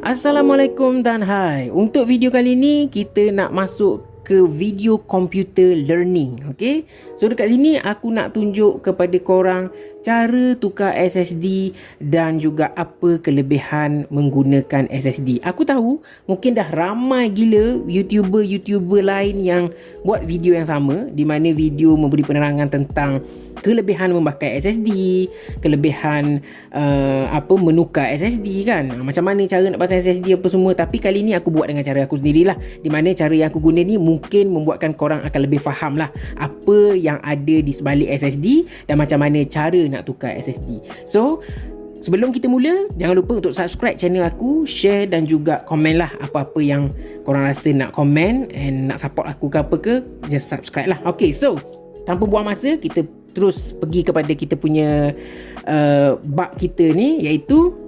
Assalamualaikum dan hai. Untuk video kali ni kita nak masuk ke video computer learning. Okay, so dekat sini aku nak tunjuk kepada korang cara tukar SSD dan juga apa kelebihan menggunakan SSD. Aku tahu mungkin dah ramai gila YouTuber lain yang buat video yang sama, di mana video memberi penerangan tentang kelebihan memakai SSD, kelebihan menukar SSD kan, macam mana cara nak pasang SSD apa semua. Tapi kali ni aku buat dengan cara aku sendirilah, di mana cara yang aku guna ni mungkin membuatkan korang akan lebih faham lah apa yang ada di sebalik SSD dan macam mana cara nak tukar SSD. So sebelum kita mula, jangan lupa untuk subscribe channel aku, share dan juga komen lah apa-apa yang korang rasa nak komen and nak support aku ke apa ke, just subscribe lah. Okay, so tanpa buang masa, kita terus pergi kepada kita punya bab kita ni, iaitu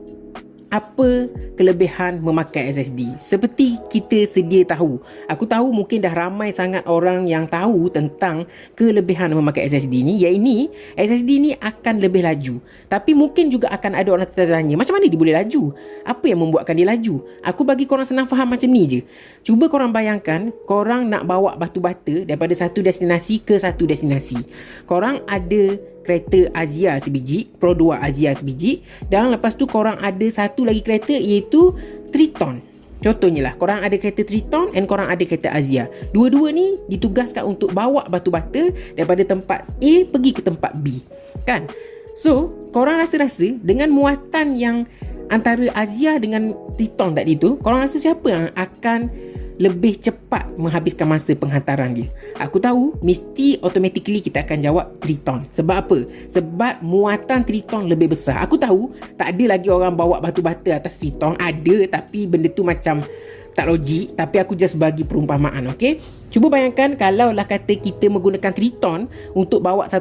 apa kelebihan memakai SSD. Seperti kita sedia tahu, aku tahu mungkin dah ramai sangat orang yang tahu tentang kelebihan memakai SSD ni, iaitu SSD ni akan lebih laju. Tapi mungkin juga akan ada orang tertanya, macam mana dia boleh laju? Apa yang membuatkan dia laju? Aku bagi korang senang faham macam ni je. Cuba korang bayangkan, korang nak bawa batu bata daripada satu destinasi ke satu destinasi. Korang ada kereta Azia sebiji, Pro 2 Azia sebiji, dan lepas tu korang ada satu lagi kereta iaitu Triton. Contohnya lah, korang ada kereta Triton and korang ada kereta Azia. Dua-dua ni ditugaskan untuk bawa batu bata daripada tempat A pergi ke tempat B, kan? So, korang rasa-rasa dengan muatan yang antara Azia dengan Triton tadi tu, korang rasa siapa yang akan lebih cepat menghabiskan masa penghantaran dia? Aku tahu mesti automatically kita akan jawab Triton. Sebab apa? Sebab muatan Triton lebih besar. Aku tahu tak ada lagi orang bawa batu bata atas Triton. Ada, tapi benda tu macam tak logik. Tapi aku just bagi perumpamaan, okay? Cuba bayangkan kalau lah kata kita menggunakan Triton untuk bawa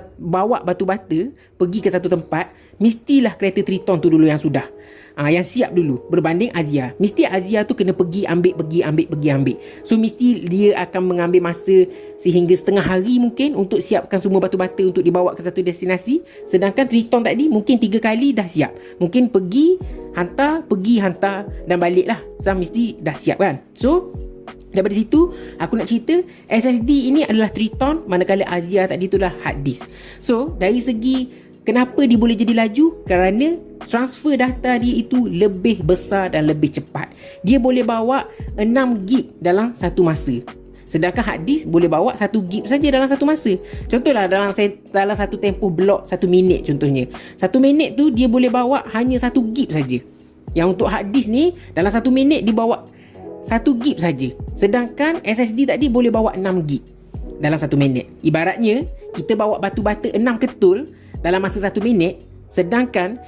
batu bata pergi ke satu tempat, mestilah kereta Triton tu dulu yang sudah yang siap dulu berbanding Azia. Mesti Azia tu kena pergi ambil. So mesti dia akan mengambil masa sehingga setengah hari mungkin untuk siapkan semua batu bata untuk dibawa ke satu destinasi. Sedangkan Triton tadi mungkin 3 kali dah siap. Mungkin pergi hantar dan balik lah. So mesti dah siap kan. So daripada situ aku nak cerita SSD ini adalah Triton, manakala Azia tadi tu lah hard disk. So dari segi kenapa dia boleh jadi laju? Kerana transfer data dia itu lebih besar dan lebih cepat. Dia boleh bawa 6 gig dalam satu masa. Sedangkan hard disk boleh bawa 1 gig saja dalam satu masa. Contohlah dalam satu tempoh blok 1 minit contohnya. 1 minit tu dia boleh bawa hanya 1 gig saja. Yang untuk hard disk ni dalam 1 minit dia bawa 1 gig saja. Sedangkan SSD tadi boleh bawa 6 gig dalam 1 minit. Ibaratnya kita bawa batu bata 6 ketul dalam masa 1 minit, sedangkan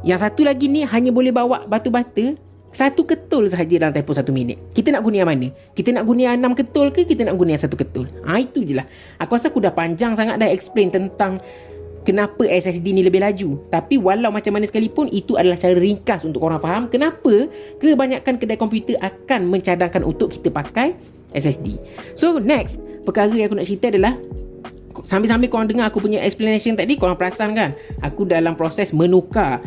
yang satu lagi ni hanya boleh bawa batu bata 1 ketul sahaja dalam tempoh 1 minit. Kita nak guna yang mana? Kita nak guna yang 6 ketul ke kita nak guna yang 1 ketul? Itu je lah. Aku rasa aku dah panjang sangat dah explain tentang kenapa SSD ni lebih laju. Tapi walau macam mana sekalipun, itu adalah cara ringkas untuk korang faham kenapa kebanyakan kedai komputer akan mencadangkan untuk kita pakai SSD. So next, perkara yang aku nak cerita adalah, sambil-sambil korang dengar aku punya explanation tadi, korang perasan kan aku dalam proses menukar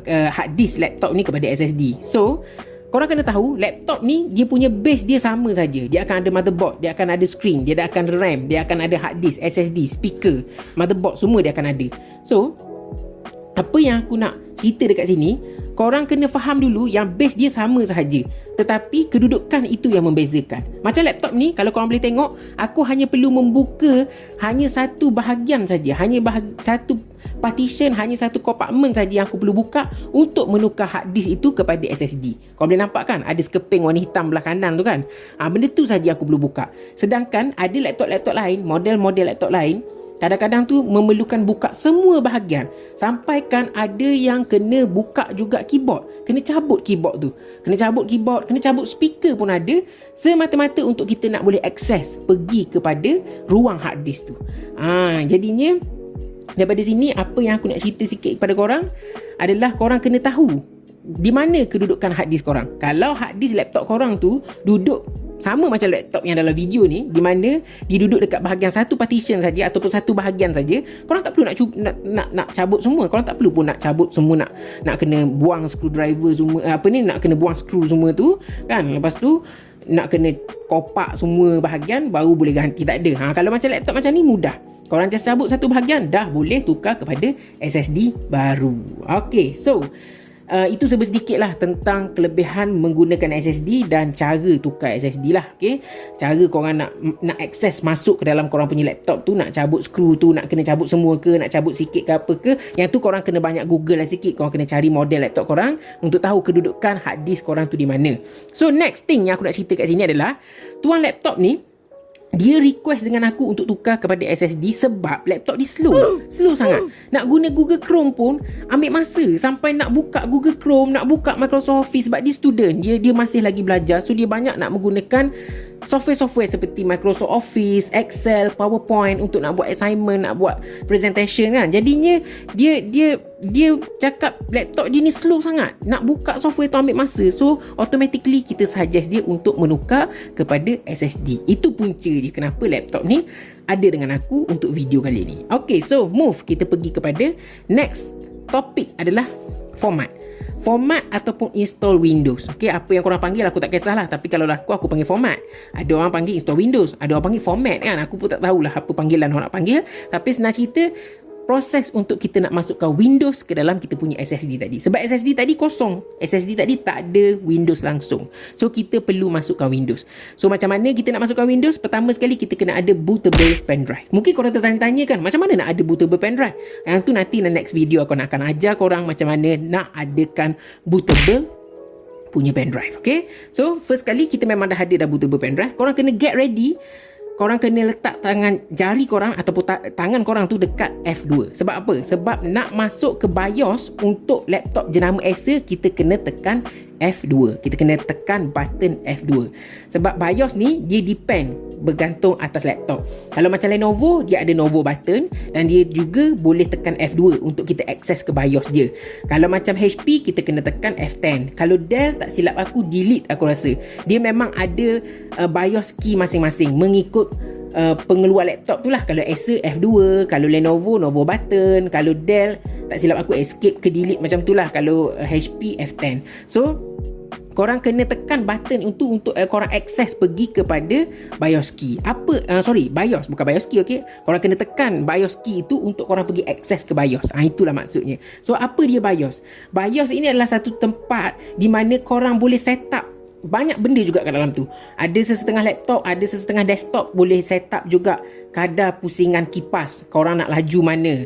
hard disk laptop ni kepada SSD. So korang kena tahu laptop ni dia punya base dia sama saja. Dia akan ada motherboard, dia akan ada screen, dia akan RAM, dia akan ada hard disk, SSD, speaker, motherboard, semua dia akan ada. So apa yang aku nak cerita dekat sini, korang kena faham dulu yang base dia sama sahaja, tetapi kedudukan itu yang membezakan. Macam laptop ni, kalau korang boleh tengok, aku hanya perlu membuka hanya satu bahagian saja, satu partition, hanya satu compartment saja yang aku perlu buka untuk menukar hard disk itu kepada SSD. Korang boleh nampak kan, ada sekeping warna hitam belah kanan tu kan. Benda tu saja aku perlu buka. Sedangkan ada laptop-laptop lain, model-model laptop lain, kadang-kadang tu memerlukan buka semua bahagian. Sampaikan ada yang kena buka juga keyboard, kena cabut keyboard tu, kena cabut speaker pun ada, semata-mata untuk kita nak boleh akses pergi kepada ruang hard disk tu. Jadinya daripada sini apa yang aku nak cerita sikit kepada korang adalah korang kena tahu di mana kedudukan hard disk korang. Kalau hard disk laptop korang tu duduk sama macam laptop yang dalam video ni, di mana dia duduk dekat bahagian satu partition saja ataupun satu bahagian saja. Korang tak perlu nak cabut semua. Korang tak perlu pun nak cabut semua, nak kena buang screwdriver semua, nak kena buang screw semua tu kan. Lepas tu nak kena kopak semua bahagian baru boleh ganti, tak ada. Kalau macam laptop macam ni mudah. Korang just cabut satu bahagian, dah boleh tukar kepada SSD baru. Okay, so itu sedikit lah tentang kelebihan menggunakan SSD dan cara tukar SSD lah. Okay? Cara korang nak akses masuk ke dalam korang punya laptop tu, nak cabut skru tu, nak kena cabut semua ke, nak cabut sikit ke apa ke, yang tu korang kena banyak google lah sikit. Korang kena cari model laptop korang untuk tahu kedudukan hard disk korang tu di mana. So next thing yang aku nak cerita kat sini adalah, tuan laptop ni dia request dengan aku untuk tukar kepada SSD sebab laptop dia slow sangat. Nak guna Google Chrome pun ambil masa, sampai nak buka Google Chrome, nak buka Microsoft Office. Sebab dia student, dia masih lagi belajar, so dia banyak nak menggunakan software-software seperti Microsoft Office, Excel, PowerPoint untuk nak buat assignment, nak buat presentation kan. Jadinya dia cakap laptop dia ni slow sangat, nak buka software tu ambil masa. So automatically kita suggest dia untuk menukar kepada SSD. Itu punca dia kenapa laptop ni ada dengan aku untuk video kali ni. Okay, so kita pergi kepada next topik adalah format ataupun install Windows. Okay, apa yang korang panggil aku tak kisahlah, tapi kalau aku panggil format. Ada orang panggil install Windows, ada orang panggil format kan. Aku pun tak tahulah apa panggilan orang nak panggil. Tapi senang cerita, proses untuk kita nak masukkan Windows ke dalam kita punya SSD tadi. Sebab SSD tadi kosong, SSD tadi tak ada Windows langsung. So kita perlu masukkan Windows. So macam mana kita nak masukkan Windows? Pertama sekali kita kena ada bootable pendrive. Mungkin korang tertanya-tanya kan, macam mana nak ada bootable pendrive? Yang tu nantiในnext video aku akan ajar korang macam mana nak adakan bootable punya pendrive. Okay, so first kali kita memang dah ada bootable pendrive. Korang kena get ready. Korang kena letak tangan jari korang ataupun tangan korang tu dekat F2. Sebab apa? Sebab nak masuk ke BIOS untuk laptop jenama Acer, kita kena tekan F2. Kita kena tekan button F2. Sebab BIOS ni dia bergantung atas laptop. Kalau macam Lenovo, dia ada Novo button dan dia juga boleh tekan F2 untuk kita akses ke BIOS je. Kalau macam HP, kita kena tekan F10. Kalau Dell, tak silap aku, delete aku rasa. Dia memang ada BIOS key masing-masing mengikut pengeluar laptop tu lah. Kalau Acer F2, kalau Lenovo Novo button, kalau Dell tak silap aku escape ke delete macam tu lah. Kalau HP F10. So korang kena tekan button itu untuk korang akses pergi kepada BIOS key. BIOS bukan BIOS key, okey. Korang kena tekan BIOS key itu untuk korang pergi akses ke BIOS. Itulah maksudnya. So apa dia BIOS? BIOS ini adalah satu tempat di mana korang boleh set up banyak benda juga kat dalam tu. Ada sesetengah laptop, ada sesetengah desktop boleh set up juga kadar pusingan kipas. Korang nak laju mana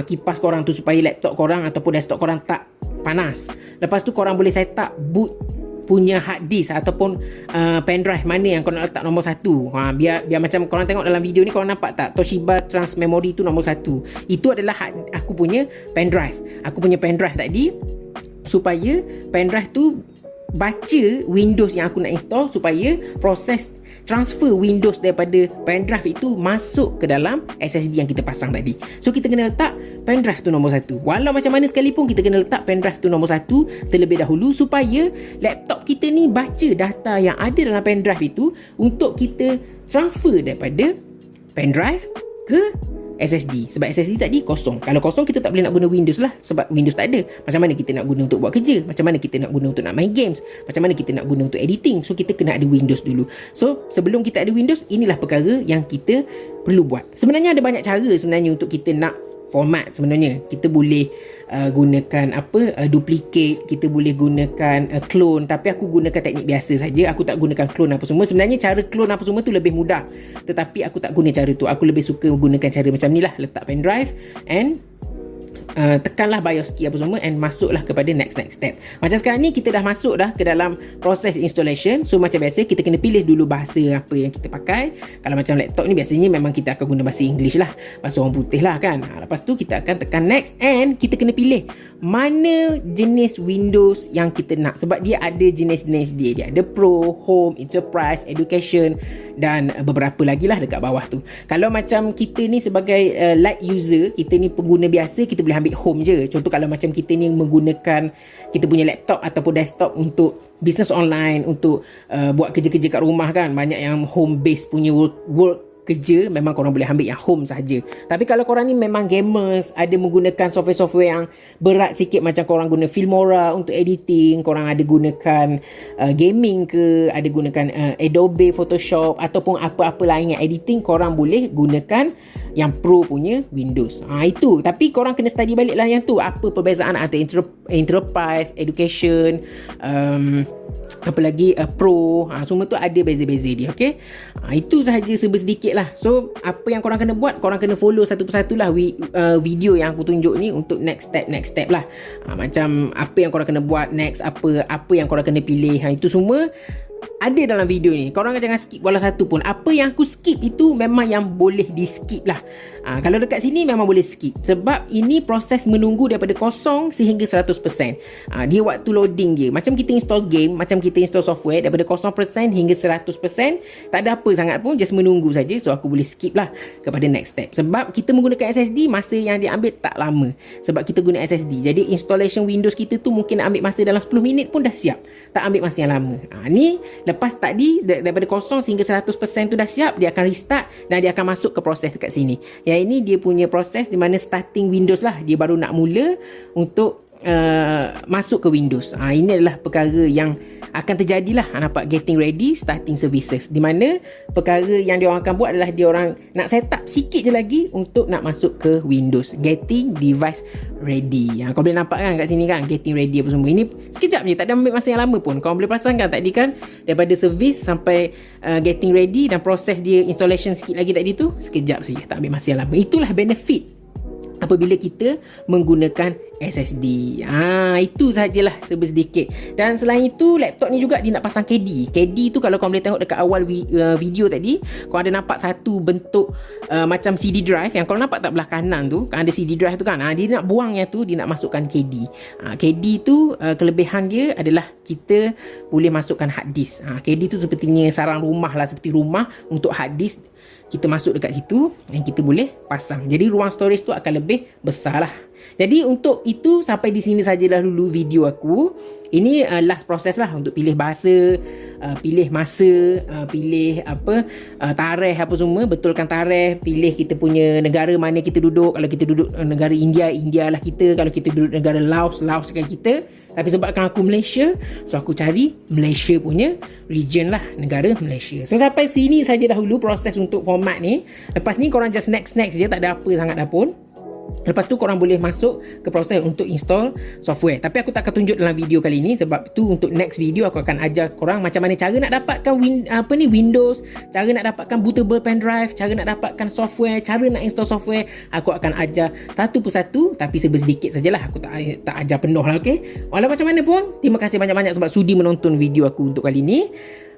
kipas korang tu supaya laptop korang ataupun desktop korang tak panas. Lepas tu korang boleh set up boot punya hard disk ataupun pendrive mana yang korang nak letak nombor 1. Biar macam korang tengok dalam video ni, korang nampak tak Toshiba Trans Memory tu nombor 1. Itu adalah aku punya pendrive. Aku punya pendrive tadi, supaya pendrive tu baca Windows yang aku nak install, supaya proses transfer Windows daripada pendrive itu masuk ke dalam SSD yang kita pasang tadi. So kita kena letak pendrive tu nombor 1. Walau macam mana sekalipun, kita kena letak pendrive tu nombor 1 terlebih dahulu, supaya laptop kita ni baca data yang ada dalam pendrive itu untuk kita transfer daripada pendrive ke SSD. Sebab SSD tadi kosong. Kalau kosong, kita tak boleh nak guna Windows lah. Sebab Windows tak ada. Macam mana kita nak guna untuk buat kerja? Macam mana kita nak guna untuk nak main games? Macam mana kita nak guna untuk editing? So kita kena ada Windows dulu. So sebelum kita ada Windows, inilah perkara yang kita perlu buat. Sebenarnya ada banyak cara sebenarnya untuk kita nak format. Sebenarnya kita boleh gunakan duplicate, kita boleh gunakan clone, tapi aku gunakan teknik biasa saja. Aku tak gunakan clone apa semua. Sebenarnya cara clone apa semua tu lebih mudah, tetapi aku tak guna cara tu. Aku lebih suka gunakan cara macam ni lah. Letak pendrive and tekanlah BIOS key apa semua and masuklah kepada next step. Macam sekarang ni kita dah masuk dah ke dalam proses installation. So macam biasa, kita kena pilih dulu bahasa apa yang kita pakai. Kalau macam laptop ni biasanya memang kita akan guna bahasa English lah, bahasa orang putih lah kan. Lepas tu kita akan tekan next and kita kena pilih mana jenis Windows yang kita nak, sebab dia ada jenis-jenis dia. Dia ada Pro, Home, Enterprise, Education dan beberapa lagi lah dekat bawah tu. Kalau macam kita ni sebagai light user, kita ni pengguna biasa, kita boleh ambil Home je. Contoh kalau macam kita ni menggunakan kita punya laptop ataupun desktop untuk business online, untuk buat kerja-kerja kat rumah kan, banyak yang home based punya work kerja, memang korang boleh ambil yang home saja. Tapi kalau korang ni memang gamers, ada menggunakan software-software yang berat sikit, macam korang guna Filmora untuk editing, korang ada gunakan gaming ke, ada gunakan Adobe Photoshop ataupun apa-apa lain yang editing, korang boleh gunakan yang Pro punya Windows. Itu. Tapi korang kena study balik lah yang tu, apa perbezaan antara Enterprise, Education, apa lagi Pro, semua tu ada beza-beza dia. Okay, itu sahaja sedikit lah. So apa yang korang kena buat, korang kena follow satu persatu lah video yang aku tunjuk ni untuk next step lah. Macam apa yang korang kena buat next, apa yang korang kena pilih, itu semua ada dalam video ni. Korang jangan skip walau satu pun. Apa yang aku skip itu memang yang boleh di skip lah. Kalau dekat sini memang boleh skip, sebab ini proses menunggu daripada 0 sehingga 100%. Dia waktu loading dia, macam kita install game, macam kita install software, daripada 0% hingga 100%. Tak ada apa sangat pun, just menunggu saja. So aku boleh skip lah kepada next step. Sebab kita menggunakan SSD, masa yang dia ambil tak lama, sebab kita guna SSD. Jadi installation Windows kita tu mungkin ambil masa dalam 10 minit pun dah siap, tak ambil masa yang lama. Ni lepas tadi daripada 0 sehingga 100% tu dah siap, dia akan restart dan dia akan masuk ke proses dekat sini. Yang ini dia punya proses di mana starting Windows lah, dia baru nak mula untuk masuk ke Windows. Ini adalah perkara yang akan terjadilah, nampak, getting ready, starting services, di mana perkara yang dia orang akan buat adalah dia orang nak set up sikit je lagi untuk nak masuk ke Windows, getting device ready. Kau boleh nampak kan kat sini kan, getting ready apa semua. Ini sekejap je, tak ada ambil masa yang lama pun. Kau boleh perasan kan tadi kan, daripada service sampai getting ready dan proses dia installation sikit lagi tadi tu, sekejap saja, tak ambil masa yang lama. Itulah benefit apabila kita menggunakan SSD. Itu sajalah sedikit. Dan selain itu, laptop ni juga dia nak pasang KD. KD tu kalau kau boleh tengok dekat awal video tadi, kau ada nampak satu bentuk macam CD drive, yang kau nampak tak belah kanan tu, kan ada CD drive tu kan. Dia nak buang yang tu, dia nak masukkan KD. KD tu kelebihan dia adalah kita boleh masukkan hard disk. KD tu sepertinya sarang rumah lah, seperti rumah untuk hard disk. Kita masuk dekat situ dan kita boleh pasang. Jadi ruang storage tu akan lebih besar lah. Jadi untuk itu, sampai di sini sajalah dulu video aku. Ini last proses lah untuk pilih bahasa, pilih masa, pilih tarikh apa semua, betulkan tarikh, pilih kita punya negara mana kita duduk. Kalau kita duduk negara India, India lah kita. Kalau kita duduk negara Laos, Laos kan kita. Tapi sebabkan aku Malaysia, so aku cari Malaysia punya region lah, negara Malaysia. So sampai sini saja dahulu proses untuk format ni. Lepas ni korang just next je, tak ada apa sangat dah pun. Lepas tu korang boleh masuk ke proses untuk install software. Tapi aku tak akan tunjuk dalam video kali ni, sebab tu untuk next video aku akan ajar korang macam mana cara nak dapatkan Windows, cara nak dapatkan bootable pen drive, cara nak dapatkan software, cara nak install software. Aku akan ajar satu persatu, tapi sedikit sajalah. Aku tak ajar penuh lah, okay? Walau macam mana pun, terima kasih banyak-banyak sebab sudi menonton video aku untuk kali ni.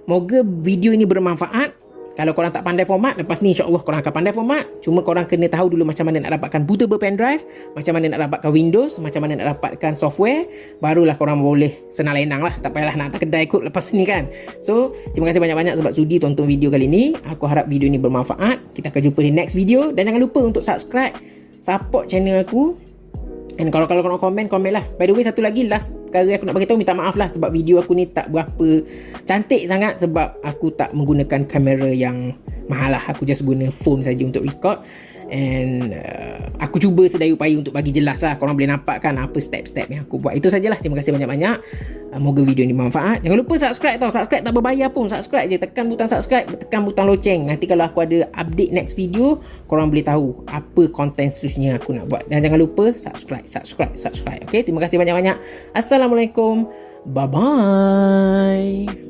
Moga video ini bermanfaat. Kalau korang tak pandai format, lepas ni insyaAllah korang akan pandai format. Cuma korang kena tahu dulu macam mana nak dapatkan bootable pen drive, macam mana nak dapatkan Windows, macam mana nak dapatkan software. Barulah korang boleh senang lenang lah. Tak payahlah nak kedai kot lepas ni kan. So, terima kasih banyak-banyak sebab sudi tonton video kali ni. Aku harap video ni bermanfaat. Kita akan jumpa di next video. Dan jangan lupa untuk subscribe, support channel aku. Dan kalau korang komen lah. By the way, satu lagi last perkara aku nak beritahu, minta maaf lah sebab video aku ni tak berapa cantik sangat, sebab aku tak menggunakan kamera yang mahal lah. Aku just guna phone saja untuk record. And aku cuba sedaya upaya untuk bagi jelas lah. Korang boleh nampak kan apa step-step yang aku buat. Itu sajalah. Terima kasih banyak-banyak. Moga video ni bermanfaat. Jangan lupa subscribe tau. Subscribe tak berbayar pun. Subscribe je. Tekan butang subscribe, tekan butang loceng. Nanti kalau aku ada update next video, korang boleh tahu apa konten seterusnya aku nak buat. Dan jangan lupa subscribe. Okay, terima kasih banyak-banyak. Assalamualaikum. Bye-bye.